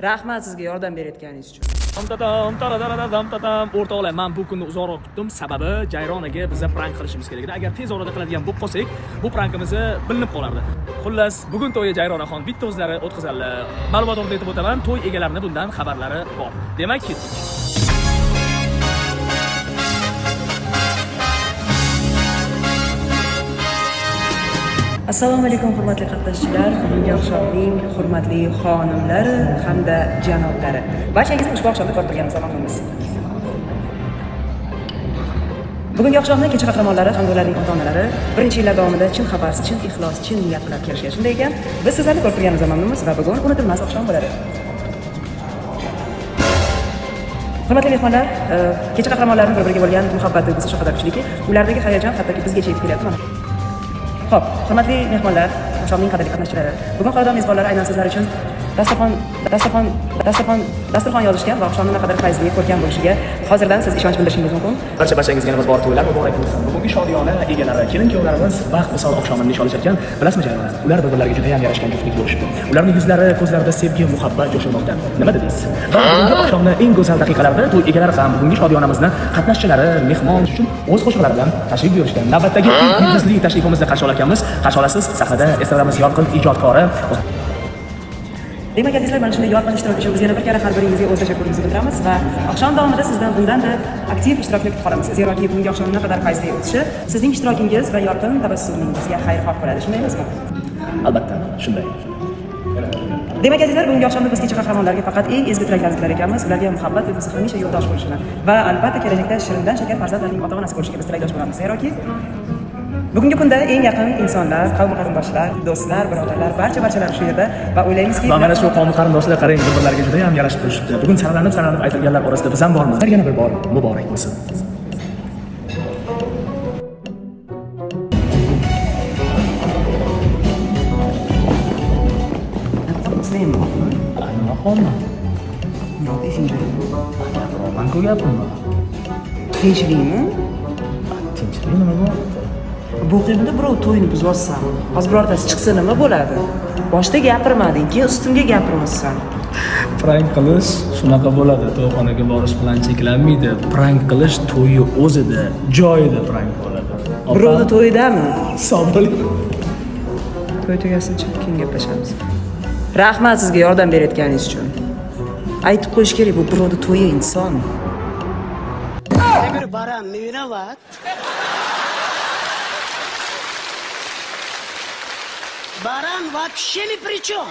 Rahmat sizga yordam berayotganingiz uchun. O'rtoqlar, men bu kunni uzoqroq kutdim. Sababi Jayronaga biza prank qilishimiz kerak edi. Agar tez orada qiladigan bo'lib qolsak, bu prankimizni bilinib qolardi. Xullas, bugun to'yi Jayronaxon bitta o'zlari o'tkazadilar. Ma'lumot o'rnida aytib o'taman, to'y egalarining bundan xabarlari bor. Demak, ketdik. Assalomu alaykum hurmatli qatnashchilar, bugungi oqshomning hurmatli xonimlari hamda janoblari. Barchangizni ushbu oqshomda ko'rib turganimizdan mamnunmiz. Bugungi oqshomda kecha qahramonlari hamda ularning ota-onalari birinchi yillar davomida chin havas, chin ixlos, chin niyat bilan kelishgan. Shunday ekan, biz sizlarni ko'rib turganimizdan mamnunmiz va bugun unutilmas oqshom bo'ladi. Hurmatli mehmonlar, kecha qahramonlarning bir-biriga bo'lgan muhabbati biz shu qadar kuchliki, ulardagi hayajon hattoki bizgacha yetib kelyapti mana. Xo'p, hurmatli mehmonlar, oqshomning qadrli qatnashchilari. Bugun xonadon mezbonlari aynan sizlar uchun dasturxon yozishgan va oqshomning naqadar fayzli ko'rkam bo'lishiga hozirdan siz ishonch bildirishingiz mumkin. Barchangizga yana bor to'ylar muborak bo'lsin. Bugungi shodiyona egalari, kelin-kuyovlarimiz baxt misol oqshomini nishonlash ekan. Bilasizmi Jayron? Ular bir-birlariga juda ham yarashgan juftlik bo'lishdi. Ularning yuzlari, ko'zlarida sevgi, muhabbat jo'shilmoqda. Nima dedingiz? Va bugungi oqshomning eng go'zal daqiqalarida to'y egalari ham bugungi shodiyonamizni qatnashchilari, mehmon uchun o'z qo'shiqlari bilan tashrif buyurishgan. Navbatdagi yulduzli tashrifimizni qarshi olarkanmiz. Qarshi olasiz. Sahnada estradamiz yorqin ijodkori. Demak, azizlar, mana shunday yorqin ishtirokchi biz yana bir karra har biringizga o'z tashakkurimizni bildiramiz va oqshom davomida sizdan bundanda aktiv ishtirokni kutib qolamiz. Zeroki bugungi oqshomning naqadar fayzli o'tishi sizning ishtirokingiz va yorqin tabassumingizga xayrixoh bo'ladi. Shunday emasmi? Albatta, shunday. Demak, azizlar, bugungi oqshomda biz kecha qahramonlarga faqat eng ezgu tilaklarni tilar ekanmiz. Ularga muhabbat va hamisha yo'ldosh bo'lishini va albatta kelajakda shirindan shakar farzandlarning ota-onasi bo'lishiga biz tilakdosh bo'lamiz. Zeroki bugungi kunda eng yaqin insonlar, qavm qarindoshlar, do'stlar, birodarlar, barchalar shu yerda va o'ylaymizki, mana shu qavm qarindoshlar qarang, bir-birlariga juda ham yarashib turishibdi. Bugun saralanib aytilganlar orasida biz ham bormiz. Yana bir bor muborak bo'lsin. Sizlarmi? Aynoqmi? Yo'q, esingizda. Men ko'ryapmanmi? Tinchlikmi? Tinchlik nima bu? Bu qiyinda birov to'yini buzyapsan. Hozir birortasi chiqsa nima bo'ladi? Boshda gapirmading, keyin ustimga gapiryapsan. Prank qilish shunaqa bo'ladi. To'yxonaga borish bilan cheklanmaydi. Prank qilish to'yi o'zida, joyida prank bo'ladi. Birovni to'yidami? Sog' bo'ling. To'y tugasinchi keyin gaplashamiz. Rahmat sizga yordam berayotganingiz uchun. Aytib qo'yish kerak, bu birovni to'yi inson. Bir баран не виноват. Баран вообще ни при чем.